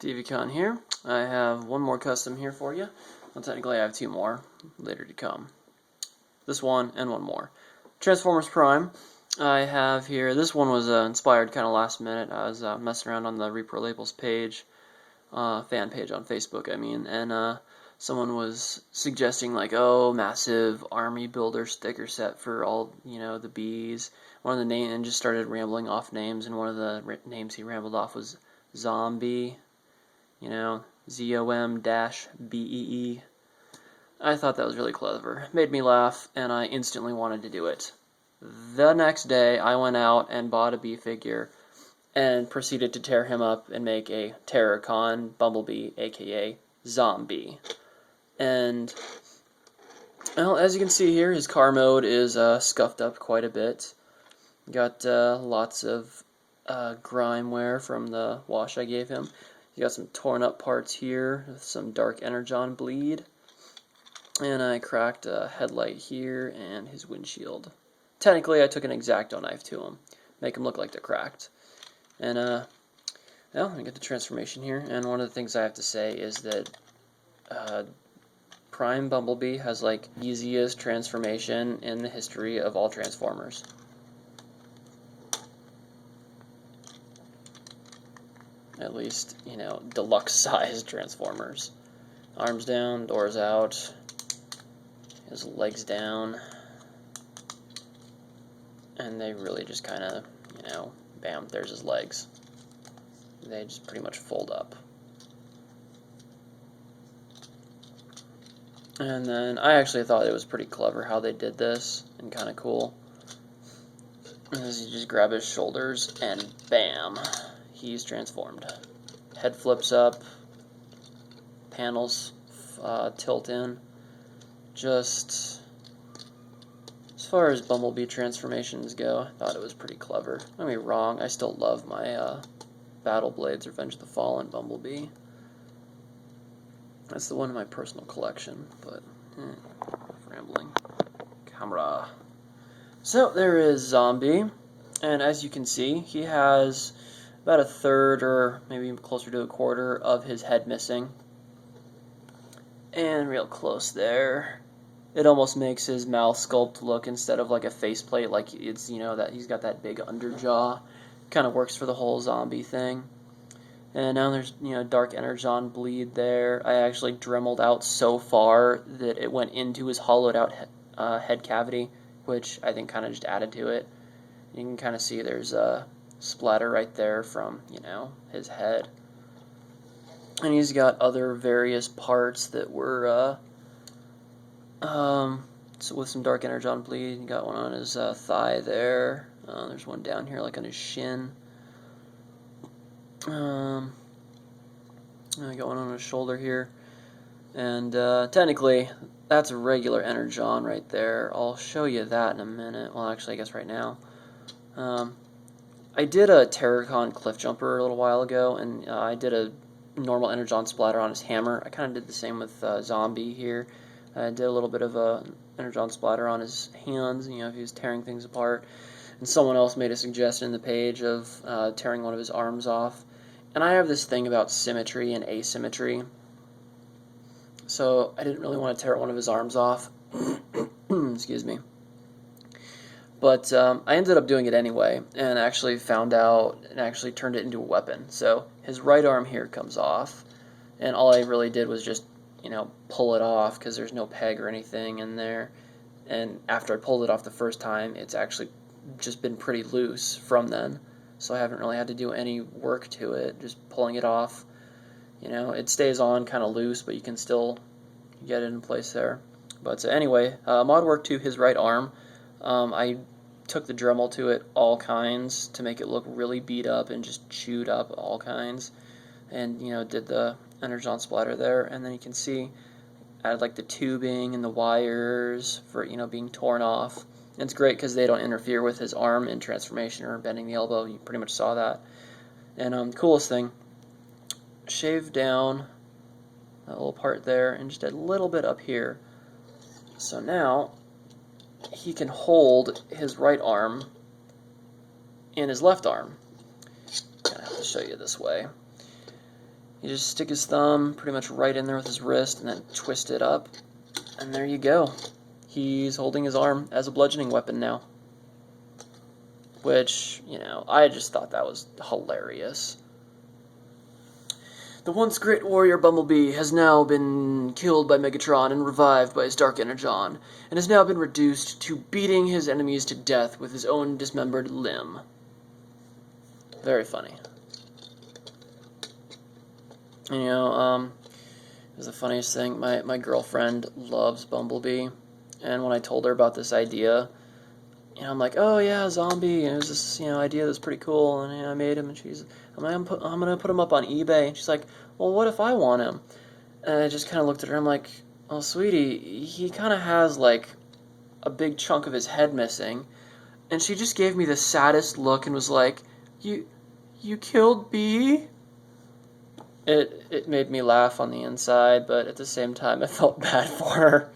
Deviacon here. I have one more custom here for you. Well, technically I have two more later to come. This one and one more. Transformers Prime. I have here, this one was inspired kind of last minute. I was messing around on the Repro Labels page, fan page on Facebook, I mean, and someone was suggesting like, oh, massive army builder sticker set for all, the bees. One of the names, and just started rambling off names, and one of the names he rambled off was Zom-Bee. Zom-Bee. I thought that was really clever. Made me laugh, and I instantly wanted to do it. The next day, I went out and bought a bee figure and proceeded to tear him up and make a terorcon Bumblebee, aka Zom-Bee. And, well, as you can see here, his car mode is scuffed up quite a bit. Got lots of grime wear from the wash I gave him. You got some torn up parts here, with some dark energon bleed. And I cracked a headlight here and his windshield. Technically, I took an X-Acto knife to him, make him look like they're cracked. And, well, I get the transformation here, and one of the things I have to say is that Prime Bumblebee has, like, easiest transformation in the history of all Transformers. At least, deluxe size Transformers. Arms down, doors out, his legs down, and they really just kind of, bam, there's his legs. They just pretty much fold up. And then I actually thought it was pretty clever how they did this, and kind of cool. As you just grab his shoulders, and bam, he's transformed. Head flips up, panels tilt in. Just as far as Bumblebee transformations go, I thought it was pretty clever. Don't get me wrong, I still love my Battle Blades Revenge of the Fallen Bumblebee. That's the one in my personal collection, but rambling. Camera. So there is Zom-Bee, and as you can see, he has about a third or maybe closer to a quarter of his head missing. And real close there, it almost makes his mouth sculpt look, instead of like a faceplate, like it's, that he's got that big underjaw. Kind of works for the whole Zom-Bee thing. And now there's, dark energon bleed there. I actually dremeled out so far that it went into his hollowed out head cavity, which I think kind of just added to it. You can kind of see there's a splatter right there from, his head. And he's got other various parts that were, so with some dark energon bleed. You got one on his thigh there. There's one down here, like on his shin. I got one on his shoulder here. And technically, that's a regular energon right there. I'll show you that in a minute. Well, actually, I guess right now. I did a terorcon cliff jumper a little while ago, and I did a normal energon splatter on his hammer. I kind of did the same with Zom-Bee here. I did a little bit of a energon splatter on his hands, if he was tearing things apart. And someone else made a suggestion in the page of tearing one of his arms off. And I have this thing about symmetry and asymmetry. So I didn't really want to tear one of his arms off. Excuse me. But I ended up doing it anyway, and actually found out, and actually turned it into a weapon. So his right arm here comes off, and all I really did was just, pull it off, because there's no peg or anything in there. And after I pulled it off the first time, it's actually just been pretty loose from then. So I haven't really had to do any work to it, just pulling it off. It stays on kind of loose, but you can still get it in place there. But anyway, mod work to his right arm. I took the Dremel to it all kinds to make it look really beat up and just chewed up all kinds, and did the energon splatter there. And then you can see I had like the tubing and the wires for being torn off. And it's great because they don't interfere with his arm in transformation or bending the elbow. You pretty much saw that. And coolest thing, shaved down that little part there and just a little bit up here. So now he can hold his right arm in his left arm. I have to show you this way. You just stick his thumb pretty much right in there with his wrist and then twist it up. And there you go. He's holding his arm as a bludgeoning weapon now. Which, you know, I just thought that was hilarious. The once great warrior Bumblebee has now been killed by Megatron and revived by his dark energon, and has now been reduced to beating his enemies to death with his own dismembered limb. Very funny. And, you know, it was the funniest thing. My girlfriend loves Bumblebee, and when I told her about this idea, you know, I'm like, oh yeah, Zom-Bee, and it was this, you know, idea that's pretty cool, and you know, I made him, and I'm like, I'm gonna put him up on eBay, and she's like, well, what if I want him? And I just kind of looked at her, I'm like, oh, sweetie, he kind of has, like, a big chunk of his head missing, and she just gave me the saddest look and was like, you killed Bee? It made me laugh on the inside, but at the same time, I felt bad for her.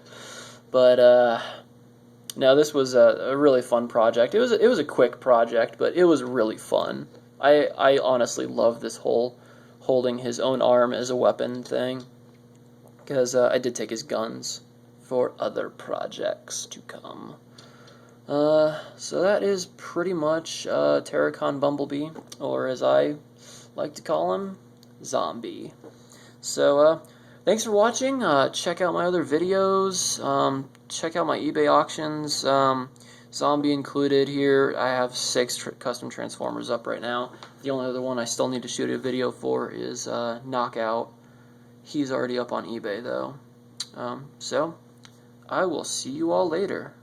But, no, this was a really fun project. It was a quick project, but it was really fun. I honestly love this whole holding his own arm as a weapon thing, because I did take his guns for other projects to come. So that is pretty much Terorcon Bumblebee, or as I like to call him, Zom-Bee. So, thanks for watching. Check out my other videos. Check out my eBay auctions. Zom-Bee included here. I have 6 custom Transformers up right now. The only other one I still need to shoot a video for is Knockout. He's already up on eBay, though. So, I will see you all later.